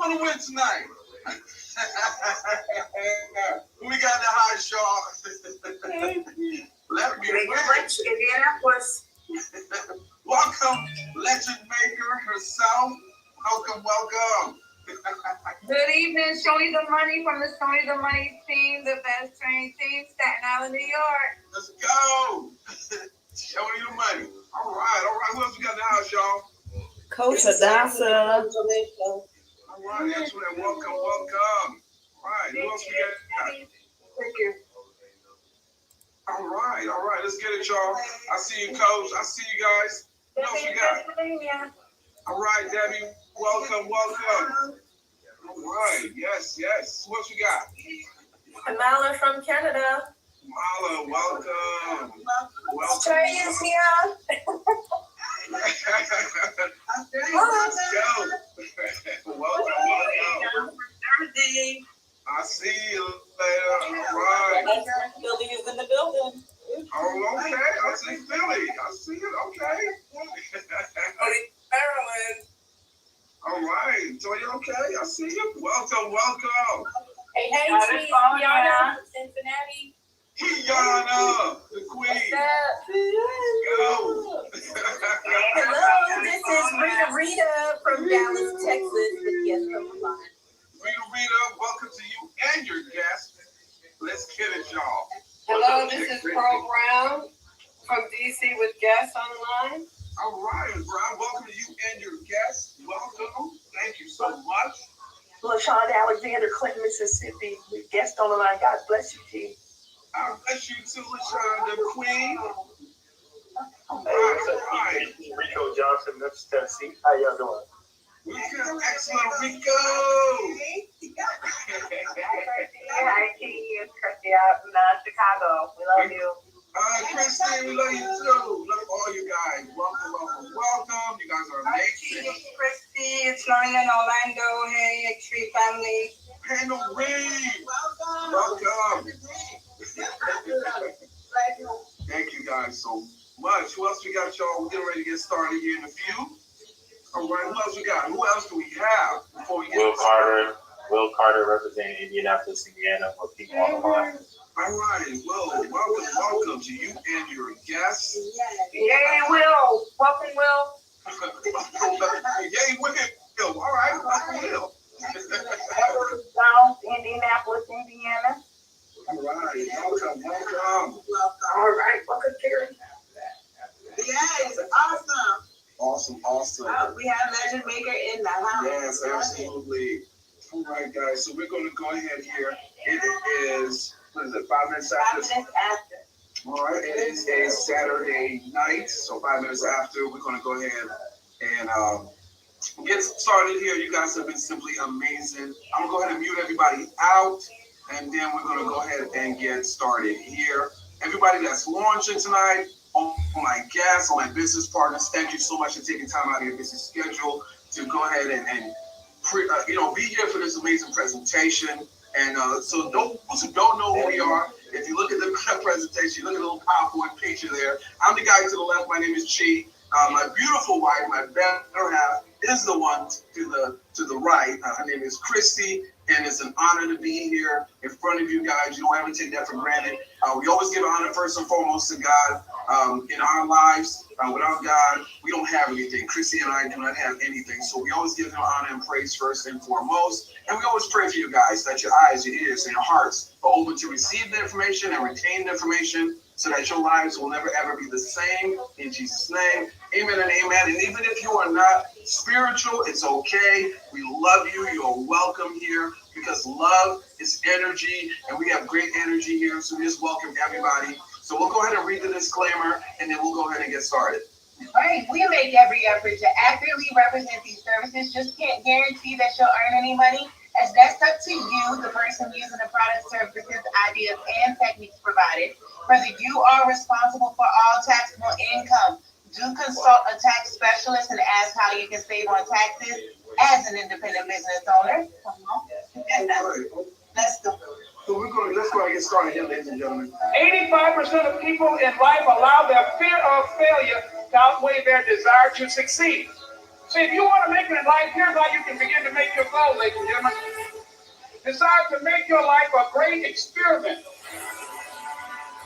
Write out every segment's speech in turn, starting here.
gonna win tonight? Who we got in the house, y'all? Let me Indianapolis. Welcome, legend maker herself. Welcome. Good evening. Show me the money from the Show Me the Money team, the best trained team, Staten Island, New York. Let's go. Show me the money. All right. Who else we got in the house, y'all? Coach Hadassah. All right, that's right. Welcome. All right, who else we got? Thank you. All right. Let's get it, y'all. I see you, Coach. I see you guys. What else we got? All right, Debbie. Welcome. All right. Yes. Who else we got? Kamala from Canada. Kamala, welcome. Trey is here. Let's go. Welcome. I see you later. All right. Philly is in the building. Oh, okay. I see Philly. I see it. Okay. Maryland. All right. So you okay? I see you. Welcome. Hey, Kiana from Cincinnati. Kiana, the queen. Go. Hello, this is Rita from Dallas, Texas, with guest from the line. Rita, welcome to you and your guest. Let's get it, y'all. Hello, this is Pearl Brown from DC with guests on the line. All right, Brown, welcome to you and your guests. Welcome. Thank you so much. LaShawn Alexander, Clinton, Mississippi, with guest on the line. God bless you, T. God bless you too, LaShawn, the queen. All right. Rico Johnson, Memphis, Tennessee. How y'all doing? Rico, excellent, Rico. Hi, T. It's Christy out in Chicago. We love you. Christy, we love you too. Love all you guys. Welcome. You guys are amazing. Christy, it's Lauren in Orlando. Hey, X3 family. Hey, no Reed. Welcome. Thank you guys so much. Who else we got, y'all? We're getting ready to get started here in a few. All right, who else we got? Who else do we have before we get Will Carter representing Indianapolis, Indiana, for people on the line. All right, Will, welcome to you and your guests. Yay, Will. Welcome, Will. Yay, Will. All right, welcome, Will. Down Indianapolis, Indiana. All right, welcome. All right, welcome, Terry. Yes, awesome. Awesome. We have Legend Maker in the house. Yes, absolutely. All right, guys, so we're going to go ahead here. It is, 5 minutes after? 5 minutes after. All right, it is a Saturday night, so 5 minutes after, we're going to go ahead and get started here. You guys have been simply amazing. I'm going to go ahead and mute everybody out, and then we're going to go ahead and get started here. Everybody that's launching tonight, all my guests, all my business partners, thank you so much for taking time out of your busy schedule to go ahead and be here for this amazing presentation. And so those who don't know who we are, if you look at the presentation, you look at the little PowerPoint picture there. I'm the guy to the left. My name is Chi. My beautiful wife, my better half, is the one to the right. Her name is Christy, and it's an honor to be here in front of you guys. You don't ever take that for granted. We always give honor first and foremost to God. In our lives, without God, we don't have anything. Christy and I do not have anything. So we always give him honor and praise first and foremost. And we always pray for you guys that your eyes, your ears, and your hearts are open to receive the information and retain the information so that your lives will never, ever be the same. In Jesus' name, amen and amen. And even if you are not spiritual, it's okay. We love you. You are welcome here because love is energy, and we have great energy here. So we just welcome everybody. So we'll go ahead and read the disclaimer, and then we'll go ahead and get started. All right, we make every effort to accurately represent these services, just can't guarantee that you'll earn any money, as that's up to you, the person using the product, services, ideas, and techniques provided. Further, you are responsible for all taxable income. Do consult a tax specialist and ask how you can save on taxes as an independent business owner. Let's go. So let's go ahead and get started here, ladies and gentlemen. 85% of people in life allow their fear of failure to outweigh their desire to succeed. See, if you want to make it in life, here's how you can begin to make your goal, ladies and gentlemen. Decide to make your life a great experiment.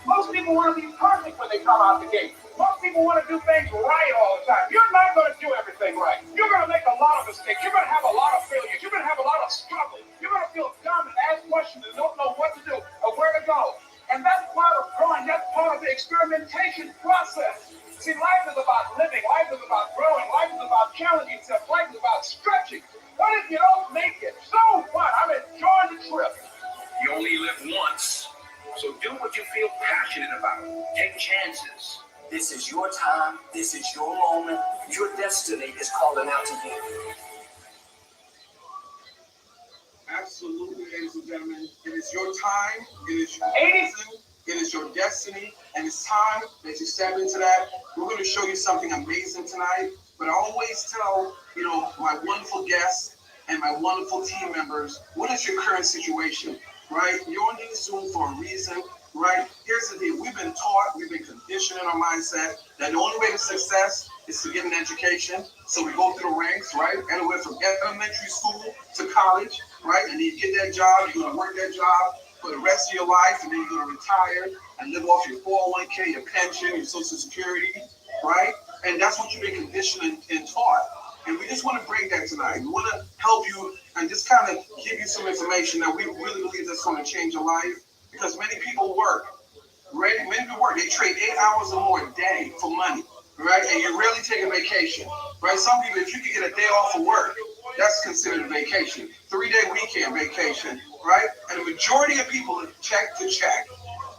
Most people want to be perfect when they come out the gate. Most people want to do things right all the time. You're not going to do everything right. You're going to make a lot of mistakes. You're going to have a lot of failures. You're going to have a lot of struggle. You're going to feel dumb and ask questions and don't know what to do or where to go. And that's part of growing. That's part of the experimentation process. See, life is about living. Life is about growing. Life is about challenging yourself. Life is about stretching. What if you don't make it? So what? I'm enjoying the trip. You only live once. So do what you feel passionate about. Take chances. This is your time. This is your moment. Your destiny is calling out to you. Absolutely, ladies and gentlemen. It is your time. It is your season. It is your destiny. And it's time that you step into that. We're going to show you something amazing tonight. But I always tell, my wonderful guests and my wonderful team members, what is your current situation? Right? You're on this Zoom for a reason, right? Here's the deal. We've been taught, we've been conditioned in our mindset that the only way to success is to get an education. So we go through the ranks, right? Anywhere from elementary school to college, right? And then you get that job, you're going to work that job for the rest of your life, and then you're going to retire and live off your 401k, your pension, your Social Security, right? And that's what you've been conditioned and taught. And we just want to break that tonight. We want to help you and just kind of give you some information that we really believe that's going to change your life. Because many people work, right? Many people work. They trade 8 hours or more a day for money, right? And you rarely take a vacation, right? Some people, if you can get a day off of work, that's considered a vacation. 3-day weekend vacation, right? And the majority of people are check to check,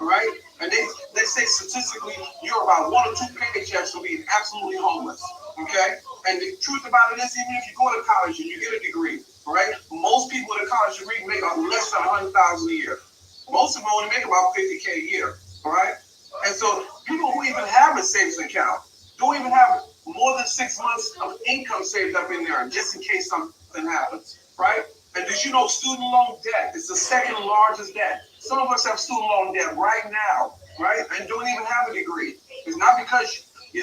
right? And they say statistically, you're about 1 or 2 paychecks from being absolutely homeless, okay? And the truth about it is, even if you go to college and you get a degree, right? Most people with a college degree make less than $100,000 a year. Most of them only make about $50K a year, all right? And so people who even have a savings account don't even have more than 6 months of income saved up in there just in case something happens, right? And did you know student loan debt is the second largest debt? Some of us have student loan debt right now, right? And don't even have a degree. It's not because you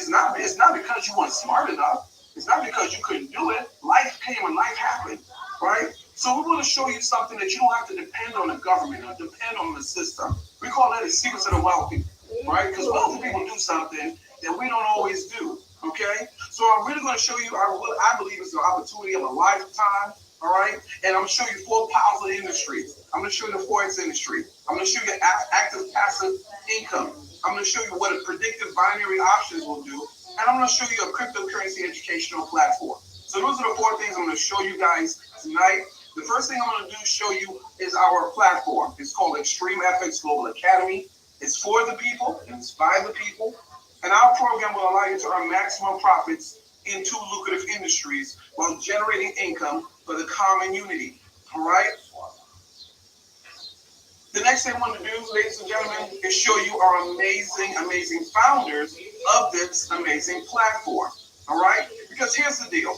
weren't smart enough. It's not because you couldn't do it. Life came and life happened, right? So we want to show you something that you don't have to depend on the government or depend on the system. We call that the secrets of the wealthy, right? Because wealthy people do something that we don't always do, okay? So I'm really going to show you what I believe is the opportunity of a lifetime, all right? And I'm going to show you 4 powerful industries. I'm going to show you the Forex industry. I'm going to show you active passive income. I'm going to show you what a predictive binary options will do. And I'm going to show you a cryptocurrency educational platform. So those are the 4 things I'm going to show you guys tonight. The first thing I'm going to do show you is our platform. It's called Xfx Global Academy. It's for the people and it's by the people. And our program will allow you to earn maximum profits in 2 lucrative industries while generating income for the common unity. All right? The next thing I want to do, ladies and gentlemen, is show you our amazing, amazing founders of this amazing platform. All right? Because here's the deal.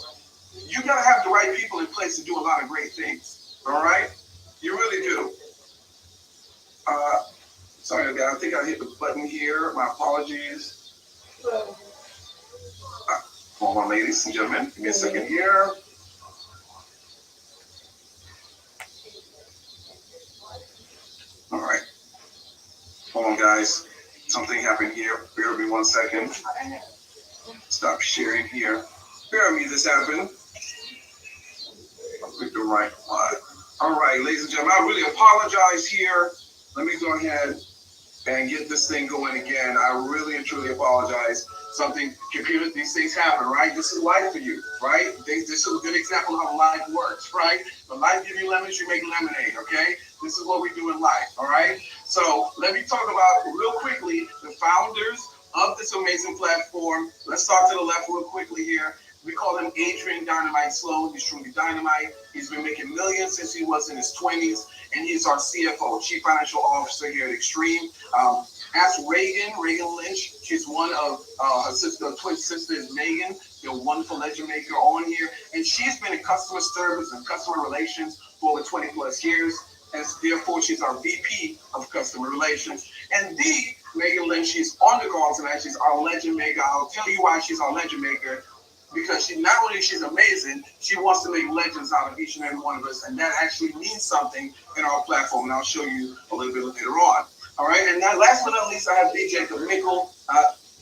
You got to have the right people in place to do a lot of great things. All right? You really do. Sorry, guys. I think I hit the button here. My apologies. Hold on, ladies and gentlemen. Give me a second here. All right. Hold on, guys. Something happened here. Bear with me 1 second. Stop sharing here. Bear with me. This happened. I'll click the right one. All right, ladies and gentlemen. I really apologize here. Let me go ahead and get this thing going again. I really and truly apologize. These things happen, right? This is life for you, right? This is a good example of how life works, right? When life gives you lemons, you make lemonade, okay? This is what we do in life, all right? So let me talk about real quickly the founders of this amazing platform. Let's start to the left real quickly here. We call him Adrian Dynamite Sloan. He's truly dynamite. He's been making millions since he was in his 20s, and he's our CFO, Chief Financial Officer here at Extreme. Ask Reagan Lynch. She's one of her twin sister is Megan, the wonderful legend maker on here, and she's been in customer service and customer relations for over 20 plus years, and therefore she's our VP of customer relations. And Megan Lynch, she's on the call tonight. She's our legend maker. I'll tell you why she's our legend maker because not only she's amazing, she wants to make legends out of each and every one of us, and that actually means something in our platform, and I'll show you a little bit later on. All right, and now last but not least, I have DJ Mickle.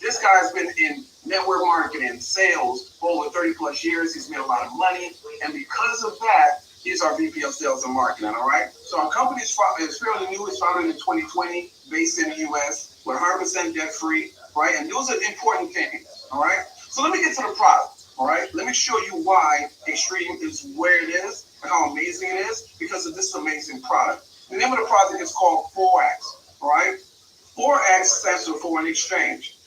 This guy's been in network marketing, sales for over 30 plus years. He's made a lot of money, and because of that, he's our VP of Sales and Marketing. All right, so our company is fairly new. It's founded in 2020, based in the U.S. We're 100% debt free, right? And those are important things. All right, so let me get to the product. All right, let me show you why Extreme is where it is and how amazing it is because of this amazing product. The name of the product is called Forex. All right, Forex stands for foreign exchange.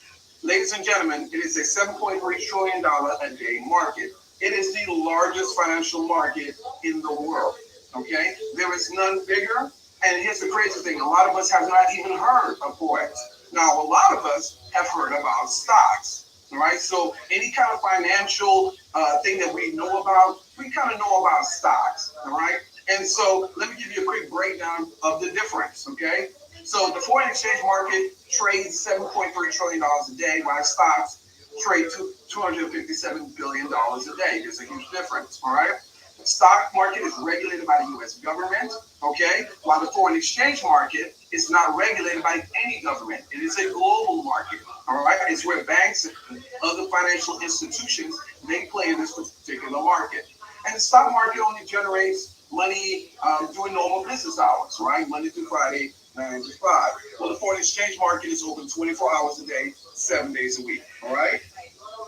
Ladies and gentlemen, it is a $7.3 trillion a day market. It is the largest financial market in the world. Okay, there is none bigger. And here's the crazy thing: a lot of us have not even heard of Forex. Now, a lot of us have heard about stocks. All right, so any kind of financial thing that we know about, we kind of know about stocks. All right, and so let me give you a quick breakdown of the difference. Okay, so the foreign exchange market trades $7.3 trillion a day, while stocks trade $257 billion a day. There's a huge difference. All right. The stock market is regulated by the U.S. government, okay, while the foreign exchange market is not regulated by any government. It is a global market, all right? It's where banks and other financial institutions, they play in this particular market. And the stock market only generates money during normal business hours, right? Monday through Friday, 9 to 5. Well, the foreign exchange market is open 24 hours a day, 7 days a week, all right?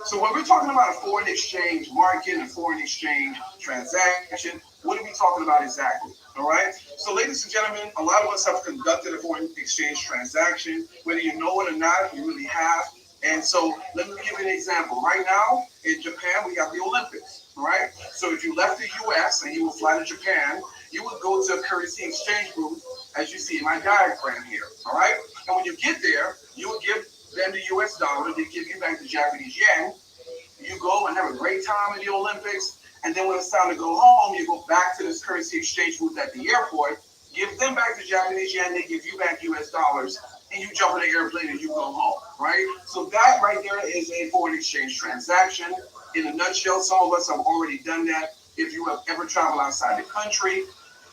So when we're talking about a foreign exchange market and foreign exchange transaction, what are we talking about exactly? All right. So ladies and gentlemen, a lot of us have conducted a foreign exchange transaction, whether you know it or not, you really have. And so let me give you an example. Right now in Japan, we have the Olympics. All right. So if you left the U.S. and you would fly to Japan, you would go to a currency exchange booth, as you see in my diagram here. All right. And when you get there, you would give them the U.S. dollar, they give you back the Japanese yen. You go and have a great time in the Olympics, and then when it's time to go home, you go back to this currency exchange booth at the airport, give them back the Japanese yen, they give you back U.S. dollars, and you jump in the airplane and you go home, right? So that right there is a foreign exchange transaction. In a nutshell, some of us have already done that. If you have ever traveled outside the country,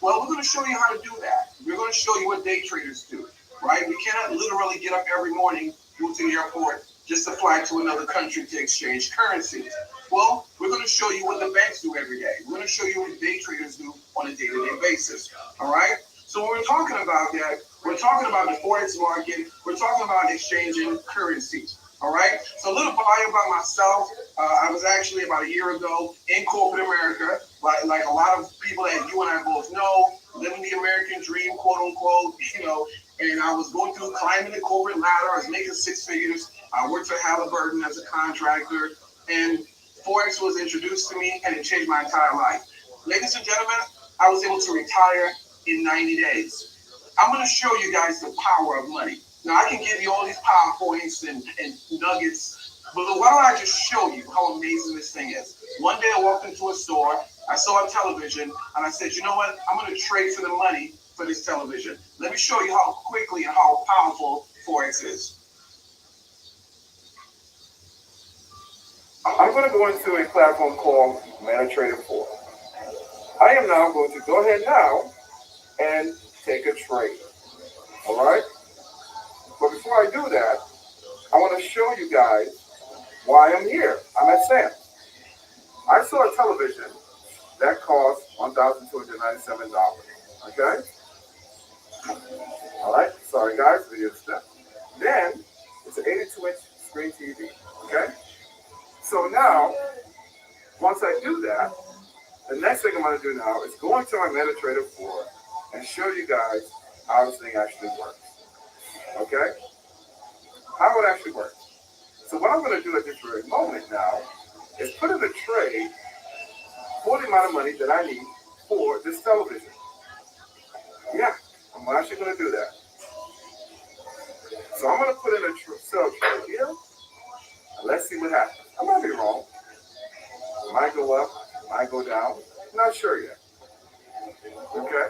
well, we're going to show you how to do that. We're going to show you what day traders do, right? We cannot literally get up every morning, go to the airport, just to fly to another country to exchange currencies. Well, we're going to show you what the banks do every day. We're going to show you what day traders do on a day-to-day basis. All right? So when we're talking about that, we're talking about the forex market. We're talking about exchanging currencies. All right? So a little bio about myself. I was actually about a year ago in corporate America, like a lot of people that you and I both know, living the American dream, quote unquote, and I was going through climbing the corporate ladder. I was making six figures. I worked for Halliburton as a contractor, and Forex was introduced to me, and it changed my entire life. Ladies and gentlemen, I was able to retire in 90 days. I'm going to show you guys the power of money. Now, I can give you all these PowerPoints and nuggets, but why don't I just show you how amazing this thing is? One day I walked into a store, I saw a television, and I said, you know what? I'm going to trade for the money for this television. Let me show you how quickly and how powerful Forex is. I'm going to go into a platform called MetaTrader 4. I am now going to go ahead now and take a trade. All right? But before I do that, I want to show you guys why I'm here. I'm at Sam's. I saw a television that cost $1,297. Okay? All right? Sorry, guys. Video step. Then, it's an 82-inch screen TV. Okay? So now, once I do that, the next thing I'm going to do now is go into my MetaTrader 4 and show you guys how this thing actually works. Okay? How it actually works. So what I'm going to do at this very moment now is put in a trade for the amount of money that I need for this television. Yeah, I'm actually going to do that. So I'm going to put in a sell trade here. And let's see what happens. I might be wrong. It might go up. It might go down. I'm not sure yet. Okay?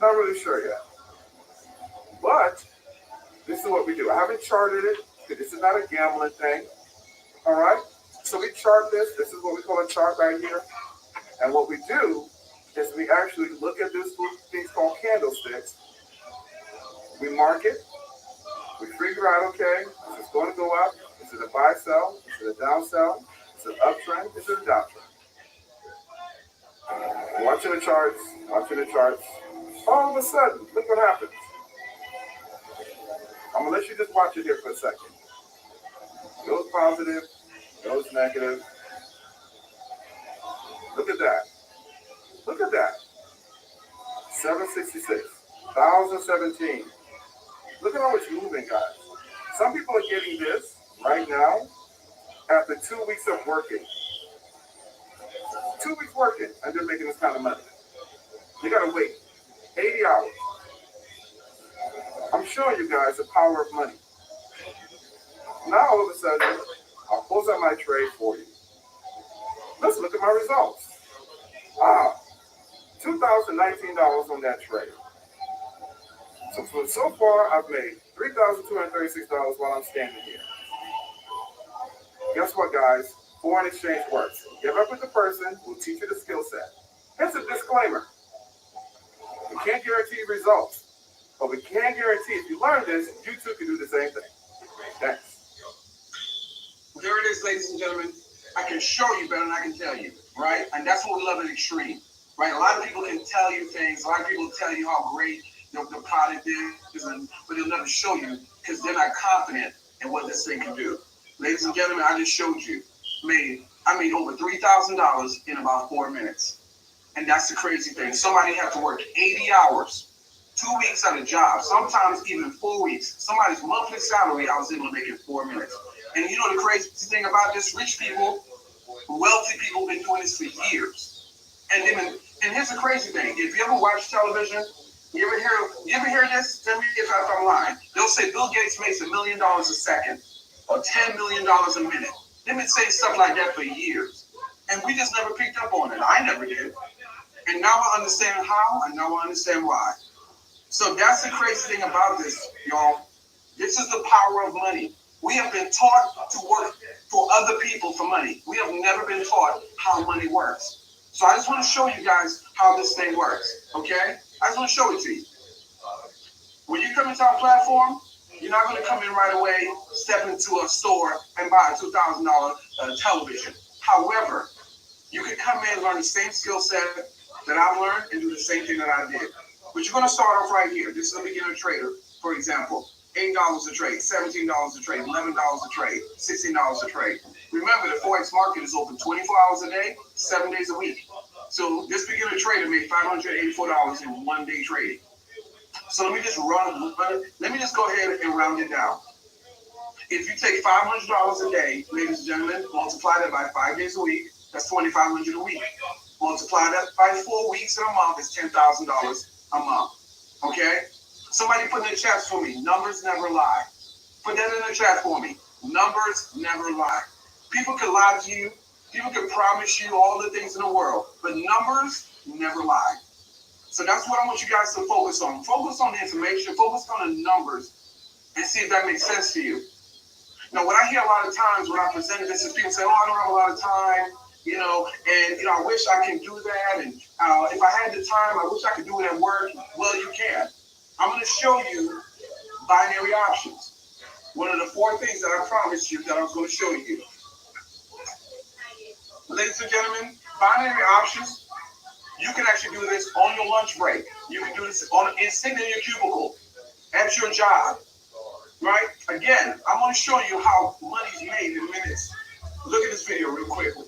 Not really sure yet. But this is what we do. I haven't charted it because this is not a gambling thing. All right? So we chart this. This is what we call a chart right here. And what we do is we actually look at this things called candlesticks. We mark it. We figure out, okay, is it going to go up? Is it a buy sell? Is it a down sell? Is it an uptrend? Is it a downtrend? Watching the charts, all of a sudden, look what happens. I'm going to let you just watch it here for a second. Goes positive, goes negative. Look at that. Look at that. 766, 1017. Look at how it's moving, guys. Some people are getting this right now after 2 weeks of working. 2 weeks working, and they're making this kind of money. You gotta wait 80 hours. I'm showing you guys the power of money. Now all of a sudden, I'll close out my trade for you. Let's look at my results. $2,019 on that trade. So far, I've made $3,236 while I'm standing here. Guess what, guys? Foreign exchange works. Get up with the person who will teach you the skill set. Here's a disclaimer. We can't guarantee results, but we can guarantee if you learn this, you too can do the same thing. Thanks. There it is, ladies and gentlemen. I can show you better than I can tell you, right? And that's what we love at Extreme, right? A lot of people can tell you things. A lot of people tell you how great the product is, but they'll never show you because they're not confident in what this thing can do. Ladies and gentlemen, I just showed you. I made over $3,000 in about 4 minutes. And that's the crazy thing. Somebody had to work 80 hours, 2 weeks at a job, sometimes even 4 weeks. Somebody's monthly salary, I was able to make in 4 minutes. And you know the crazy thing about this? Rich people, wealthy people have been doing this for years. And here's the crazy thing. If you ever watch television, you ever hear this? Tell me if I'm lying. They'll say Bill Gates makes $1 million a second or $10 million a minute. They've been saying stuff like that for years. And we just never picked up on it. I never did. And now I understand how, and now I understand why. So that's the crazy thing about this, y'all. This is the power of money. We have been taught to work for other people for money. We have never been taught how money works. So I just want to show you guys how this thing works, okay? I just want to show it to you. When you come into our platform, you're not going to come in right away, step into a store, and buy a $2,000 television. However, you can come in and learn the same skill set that I've learned and do the same thing that I did. But you're going to start off right here. This is a beginner trader, for example. $8 a trade, $17 a trade, $11 a trade, $16 a trade. Remember, the Forex market is open 24 hours a day, 7 days a week. So this beginner trader made $584 in 1 day trading. So let me just go ahead and round it down. If you take $500 a day, ladies and gentlemen, multiply that by 5 days a week, that's $2,500 a week. Multiply that by 4 weeks in a month, it's $10,000 a month. Okay? Somebody put in the chat for me, numbers never lie. Put that in the chat for me. Numbers never lie. People can lie to you. People can promise you all the things in the world, but numbers never lie. So that's what I want you guys to focus on. Focus on the information, focus on the numbers, and see if that makes sense to you. Now, what I hear a lot of times when I present this is people say, oh, I don't have a lot of time, and I wish I can do that, and if I had the time, I wish I could do it at work. Well, you can. I'm going to show you binary options. One of the 4 things that I promised you that I was going to show you. Ladies and gentlemen, binary options, you can actually do this on your lunch break. You can do this sitting in your cubicle, at your job, right? Again, I'm going to show you how money's made in minutes. Look at this video real quickly.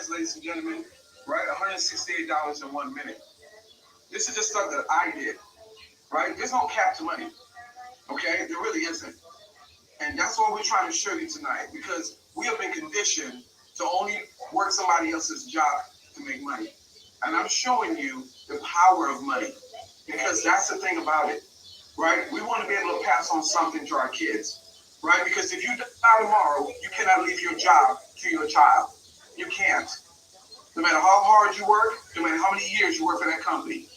hands, ladies and gentlemen, right? $168 in 1 minute. This is just stuff that I did, right? There's no cap to money, okay? There really isn't. And that's what we're trying to show you tonight, because we have been conditioned to only work somebody else's job to make money. And I'm showing you the power of money, because that's the thing about it, right? We want to be able to pass on something to our kids, right? Because if you die tomorrow, you cannot leave your job to your child. You can't. No matter how hard you work, no matter how many years you work for that company.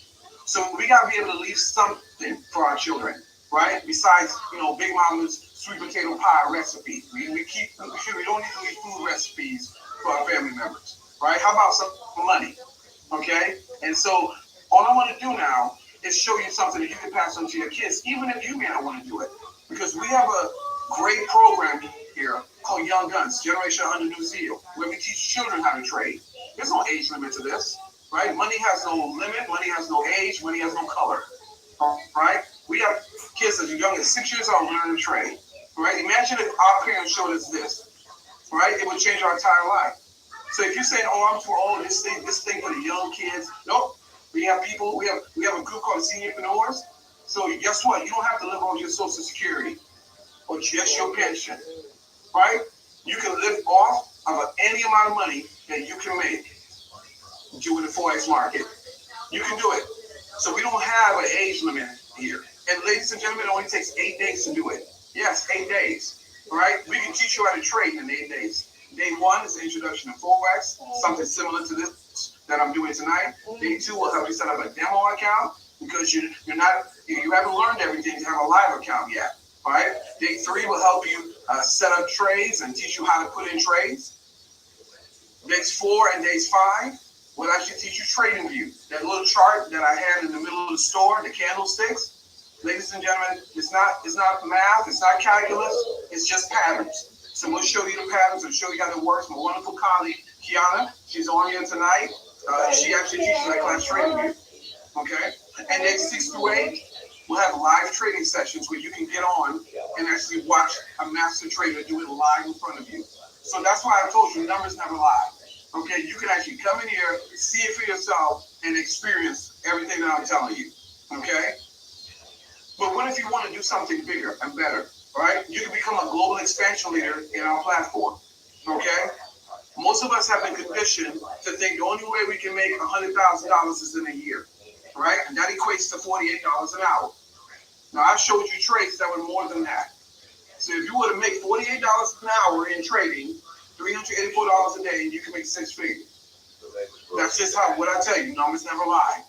So we got to be able to leave something for our children, right? Besides, Big Mama's sweet potato pie recipe. We don't need to leave food recipes for our family members, right? How about some money, okay? And so all I want to do now is show you something that you can pass on to your kids, even if you may not want to do it. Because we have a great program here called Young Guns, Generation Under New Zeal, where we teach children how to trade. There's no age limit to this, right? Money has no limit, money has no age, money has no color, right? We have kids as young as 6 years old learning to trade, right? Imagine if our parents showed us this, right? It would change our entire life. So if you're saying, "Oh, I'm too old, this thing for the young kids," nope. We have people, we have a group called seniorpreneurs. So guess what? You don't have to live on your Social Security or just your pension, right? You can live off of any amount of money that you can make doing the Forex market. You can do it. So we don't have an age limit here. And ladies and gentlemen, it only takes 8 days to do it. Yes, 8 days, right? We can teach you how to trade in 8 days. Day 1 is the introduction to Forex, something similar to this that I'm doing tonight. Day 2 will help you set up a demo account, because you haven't learned everything to have a live account yet. All right. Day 3 will help you set up trades and teach you how to put in trades. Days 4 and days 5 will actually teach you trading view. That little chart that I had in the middle of the store, the candlesticks. Ladies and gentlemen, it's not math, it's not calculus, it's just patterns. So we'll show you the patterns and show you how it works. My wonderful colleague, Kiana, she's on here tonight. She actually teaches that class trading view. Okay? And days 6 through 8, we'll have live trading sessions where you can get on and actually watch a master trader do it live in front of you. So that's why I told you, numbers never lie. Okay? You can actually come in here, see it for yourself, and experience everything that I'm telling you. Okay? But what if you want to do something bigger and better? Right? You can become a global expansion leader in our platform. Okay? Most of us have been conditioned to think the only way we can make $100,000 is in a year. Right? And that equates to $48 an hour. Now, I showed you trades that were more than that. So if you were to make $48 an hour in trading, $384 a day, you can make 6 figures. That's just what I tell you. Numbers never lie.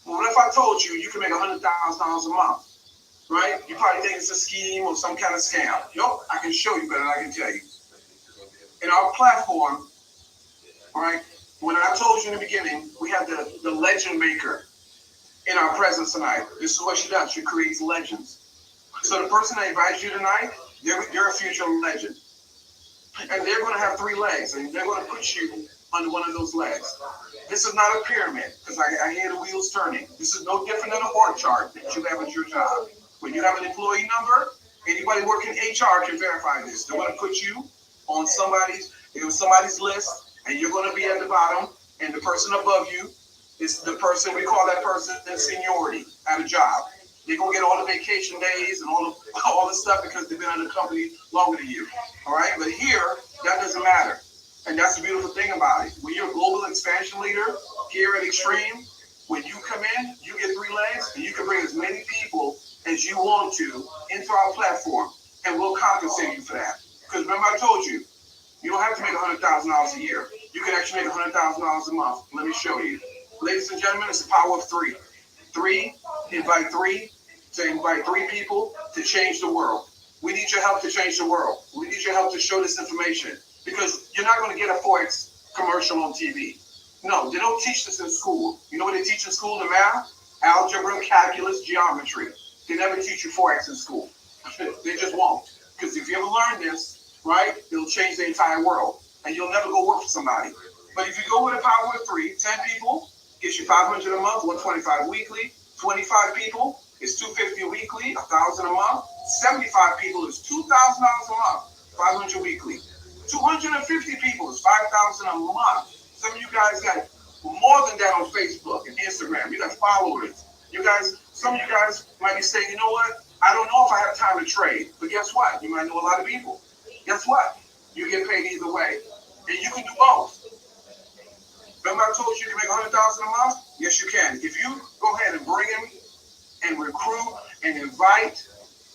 Well, what if I told you you can make $100,000 a month? Right? You probably think it's a scheme or some kind of scam. Nope, I can show you better than I can tell you. In our platform, right, when I told you in the beginning, we have the legend maker in our presence tonight. This is what she does. She creates legends. So the person that invites you tonight, they're a future legend. And they're going to have 3 legs, and they're going to put you on one of those legs. This is not a pyramid, because I hear the wheels turning. This is no different than a org chart that you have at your job. When you have an employee number, anybody working HR can verify this. They're going to put you on somebody's list, and you're going to be at the bottom, and the person above you is the person, we call that person seniority at a job. They're going to get all the vacation days and all the stuff because they've been in the company longer than you. All right? But here, that doesn't matter. And that's the beautiful thing about it. When you're a global expansion leader here at Extreme, when you come in, you get 3 legs, and you can bring as many people as you want to into our platform, and we'll compensate you for that. Because remember I told you, you don't have to make $100,000 a year. You can actually make $100,000 a month. Let me show you. Ladies and gentlemen, it's the power of 3. 3, invite 3 people to change the world. We need your help to change the world. We need your help to show this information, because you're not going to get a Forex commercial on TV. No, they don't teach this in school. You know what they teach in school? The math, algebra, calculus, geometry. They never teach you Forex in school. They just won't. Because if you ever learn this, right, it'll change the entire world. And you'll never go work for somebody. But if you go with a power of 3, 10 people, gets you $500 a month, $125 weekly. 25 people is $250 weekly, $1,000 a month. 75 people is $2,000 a month, $500 weekly. 250 people is 5,000 a month. Some of you guys got more than that on Facebook and Instagram. You got followers. You guys, some of you guys might be saying, you know what? I don't know if I have time to trade. But guess what? You might know a lot of people. Guess what? You get paid either way. And you can do both. Remember I told you can make 100,000 a month? Yes, you can. If you go ahead and bring in and recruit and invite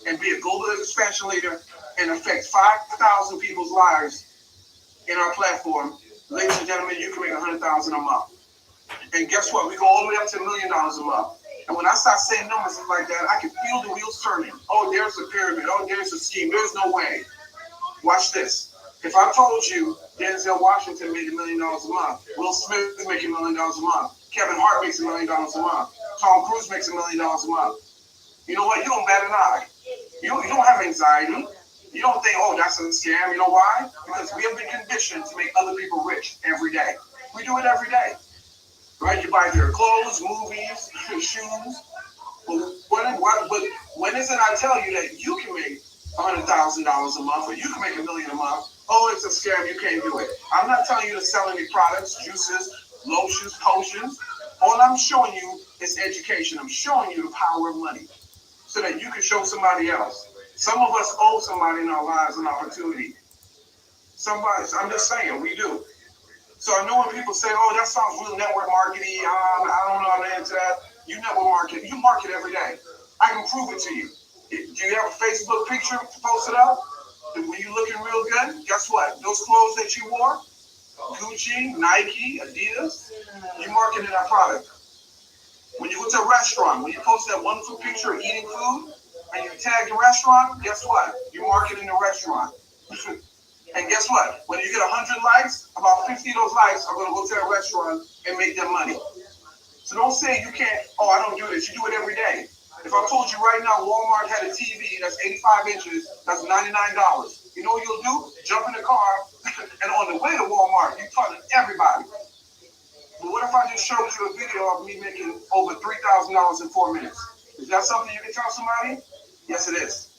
and be a global expansion leader and affect 5,000 people's lives in our platform, ladies and gentlemen, you can make 100,000 a month. And guess what? We go all the way up to $1 million a month. And when I start saying numbers like that, I can feel the wheels turning. Oh, there's a pyramid. Oh, there's a scheme. There's no way. Watch this. If I told you Denzel Washington made $1 million a month, Will Smith is making $1 million a month, Kevin Hart makes $1 million a month, Tom Cruise makes $1 million a month, you know what? You don't bat an eye. You don't have anxiety. You don't think, oh, that's a scam. You know why? Because we have been conditioned to make other people rich every day. We do it every day. Right? You buy their clothes, movies, shoes. But when is it I tell you that you can make $100,000 a month or you can make $1 million a month? Oh, it's a scam. You can't do it. I'm not telling you to sell any products, juices, lotions, potions. All I'm showing you is education. I'm showing you the power of money so that you can show somebody else. Some of us owe somebody in our lives an opportunity. Somebody, I'm just saying, we do. So I know when people say, oh, that sounds real network marketing, I don't know how to answer that. You network market. You market every day. I can prove it to you. Do you have a Facebook picture to post it up? Were you looking real good? Guess what? Those clothes that you wore, Gucci, Nike, Adidas, you marketed that product. When you go to a restaurant, when you post that wonderful picture of eating food, and you tag the restaurant, guess what? You're marketing the restaurant. And guess what? When you get 100 likes, about 50 of those likes are going to go to that restaurant and make them money. So don't say you can't, oh, I don't do this. You do it every day. If I told you right now Walmart had a TV that's 85 inches, that's $99, you know what you'll do? Jump in the car, and on the way to Walmart, you're talking to everybody. But what if I just showed you a video of me making over $3,000 in 4 minutes? Is that something you can tell somebody? Yes, it is.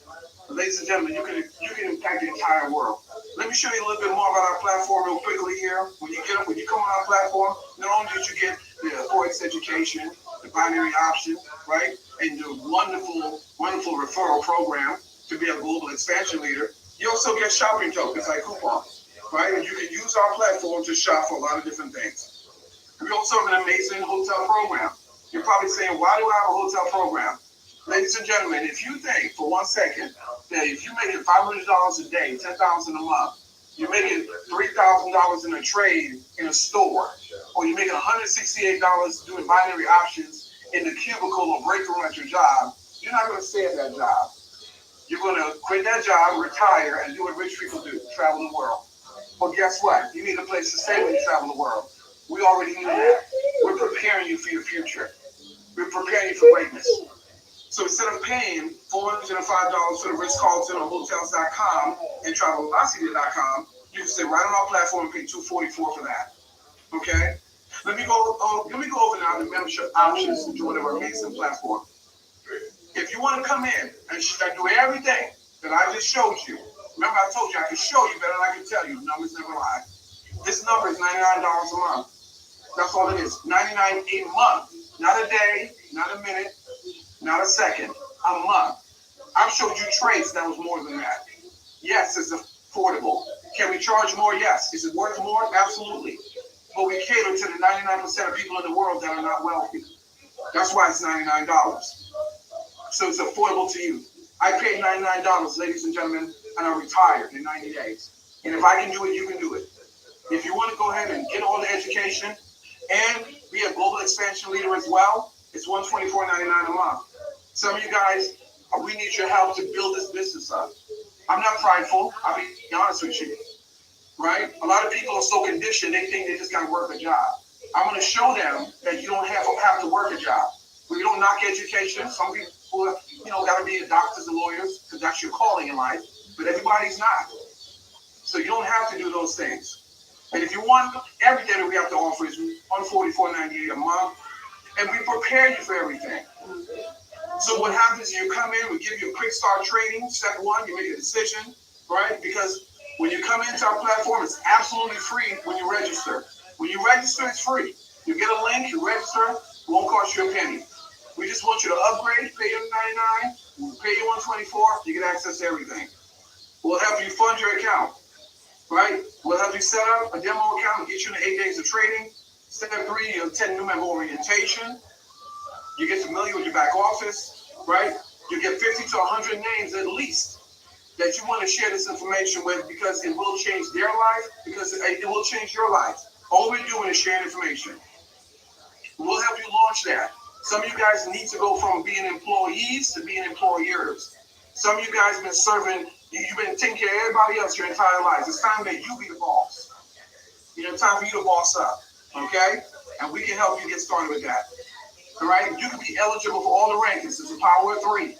Ladies and gentlemen, you can impact the entire world. Let me show you a little bit more about our platform real quickly here. When you come on our platform, not only did you get the Forex education, the binary option, right, and the wonderful referral program to be a global expansion leader, you also get shopping tokens like coupons, right? And you can use our platform to shop for a lot of different things. We also have an amazing hotel program. You're probably saying, why do I have a hotel program? Ladies and gentlemen, if you think for 1 second that if you're making $500 a day, $10,000 a month, you're making $3,000 in a trade in a store, or you're making $168 doing binary options in the cubicle or break room at your job, you're not going to stay at that job. You're going to quit that job, retire, and do what rich people do, travel the world. Well, guess what? You need a place to stay when you travel the world. We already knew that. We're preparing you for your future. We're preparing you for greatness. So instead of paying $405 for the Ritz-Carlton on Hotels.com and Travelocity.com, you can stay right on our platform and pay $244 for that. Okay? Let me go over now the membership options to join our amazing platform. If you want to come in and do everything that I just showed you, remember I told you I can show you better than I can tell you. Numbers never lie. This number is $99 a month. That's all it is. $99 a month. Not a day, not a minute, not a second, a month. I've showed you trades that was more than that. Yes, it's affordable. Can we charge more? Yes. Is it worth more? Absolutely. But we cater to the 99% of people in the world that are not wealthy. That's why it's $99. So it's affordable to you. I paid $99, ladies and gentlemen, and I retired in 90 days. And if I can do it, you can do it. If you want to go ahead and get all the education and be a global expansion leader as well, it's $124.99 a month. Some of you guys, we need your help to build this business up. I'm not prideful. I'll be honest with you. Right? A lot of people are so conditioned, they think they just got to work a job. I'm going to show them that you don't have to work a job. We don't knock education. Some people, got to be doctors and lawyers because that's your calling in life. But everybody's not. So you don't have to do those things. And if you want, everything that we have to offer is $144.98 a month. And we prepare you for everything. So what happens is you come in, we give you a quick start training. Step one, you make a decision, right? Because When you come into our platform, it's absolutely free when you register. When you register, it's free. You get a link, you register, it won't cost you a penny. We just want you to upgrade, pay you $99, we'll pay you $124, you get access to everything. We'll help you fund your account, right? We'll help you set up a demo account and get you in 8 days of trading. Step 3, you'll attend new member orientation. You get familiar with your back office, right? You get 50 to 100 names at least that you want to share this information with, because it will change their life, because it will change your life. All we're doing is sharing information. We'll help you launch that. Some of you guys need to go from being employees to being employers. Some of you guys have been serving, you've been taking care of everybody else your entire lives. It's time that you be the boss. It's time for you to boss up, okay? And we can help you get started with that. All right? You can be eligible for all the rankings. It's a power of 3.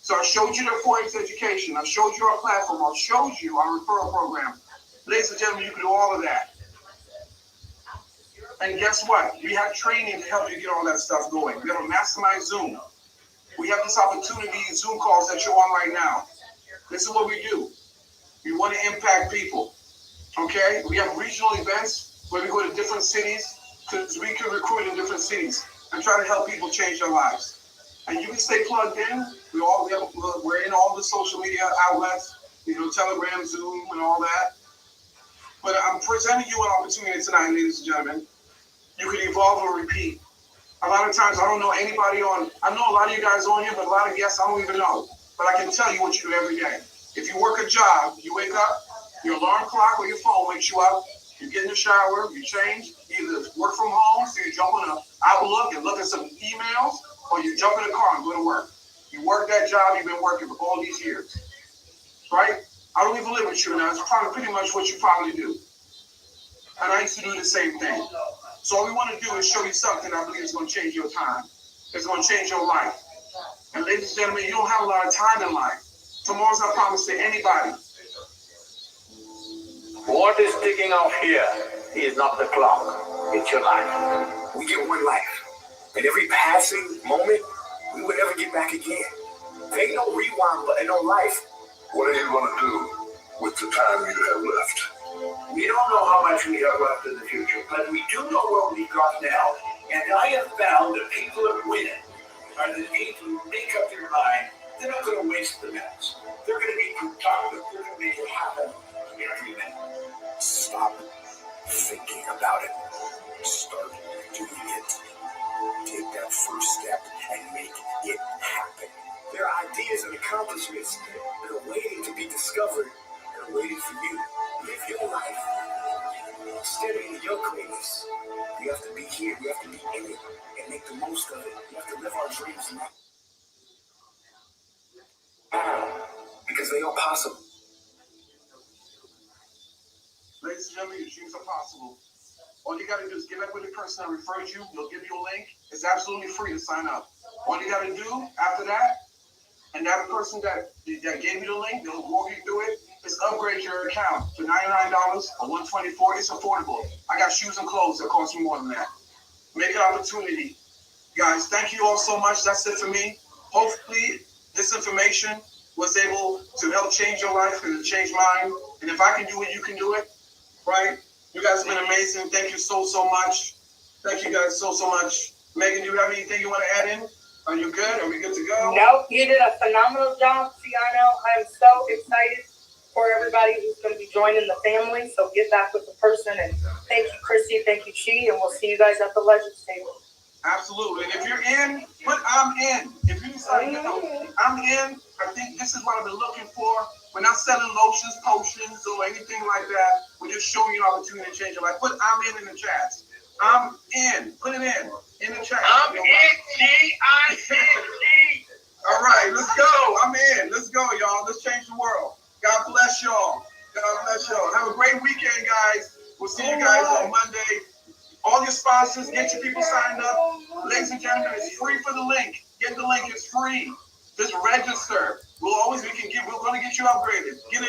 So I showed you the 4X education. I showed you our platform. I showed you our referral program. Ladies and gentlemen, you can do all of that. And guess what? We have training to help you get all that stuff going. We have a mastermind Zoom. We have this opportunity, Zoom calls that you're on right now. This is what we do. We want to impact people. Okay? We have regional events where we go to different cities, because we can recruit in different cities and try to help people change their lives. And you can stay plugged in. We're in all the social media outlets, Telegram, Zoom, and all that. But I'm presenting you an opportunity tonight, ladies and gentlemen. You can evolve or repeat. A lot of times I don't know anybody on, I know a lot of you guys on here, but a lot of guests I don't even know. But I can tell you what you do every day. If you work a job, you wake up, your alarm clock or your phone wakes you up, you get in the shower, you change, either work from home, so you jump on an Outlook and look at some emails, or you jump in the car and go to work. You work that job you've been working for all these years, right? I don't even live with you now. It's probably pretty much what you probably do. And I used to do the same thing. So all we want to do is show you something I believe is going to change your time. It's going to change your life. And ladies and gentlemen, you don't have a lot of time in life. Tomorrow's not promised to anybody. What is ticking off here is not the clock, it's your life. We get one life, and every passing moment, we will never get back again. There ain't no rewind button, no life. What are you going to do with the time you have left? We don't know how much we have left in the future, but we do know what we've got now. And I have found that people that win are the people who make up their mind. They're not going to waste the minutes. They're going to be productive. They're going to make it happen every minute. Stop thinking about it. Start doing it. Take that first step and make it happen. There are ideas and accomplishments that are waiting to be discovered and are waiting for you. Live your life. Steady in your greatness. We have to be here. We have to be in it and make the most of it. We have to live our dreams now. Because they are possible. Ladies and gentlemen, your dreams are possible. All you got to do is get up with the person that referred you. They'll give you a link. It's absolutely free to sign up. All you got to do after that, and that person that gave you the link, they'll walk you through it, is upgrade your account to $99 or $124. It's affordable. I got shoes and clothes that cost me more than that. Make an opportunity. Guys, thank you all so much. That's it for me. Hopefully, this information was able to help change your life and change mine. And if I can do it, you can do it. Right? You guys have been amazing. Thank you so much. Thank you guys so much. Megan, do you have anything you want to add in? Are you good? Are we good to go? Nope, you did a phenomenal job, Ciano. I'm so excited for everybody who's going to be joining the family. So get back with the person. And thank you, Christy. Thank you, Chi. And we'll see you guys at the Legends table. Absolutely. And if you're in, put I'm in. If you decide, I'm in, I think this is what I've been looking for. We're not selling lotions, potions, or anything like that. We're just showing you an opportunity to change your life. Put I'm in the chat. I'm in. Put it in the chat. I'm in, G. All right, let's go. I'm in. Let's go, y'all. Let's change the world. God bless y'all. God bless y'all. Have a great weekend, guys. We'll see you guys on Monday. All your sponsors, get your people signed up. Ladies and gentlemen, it's free for the link. Get the link. It's free. Just register. We're going to get you upgraded. Get it.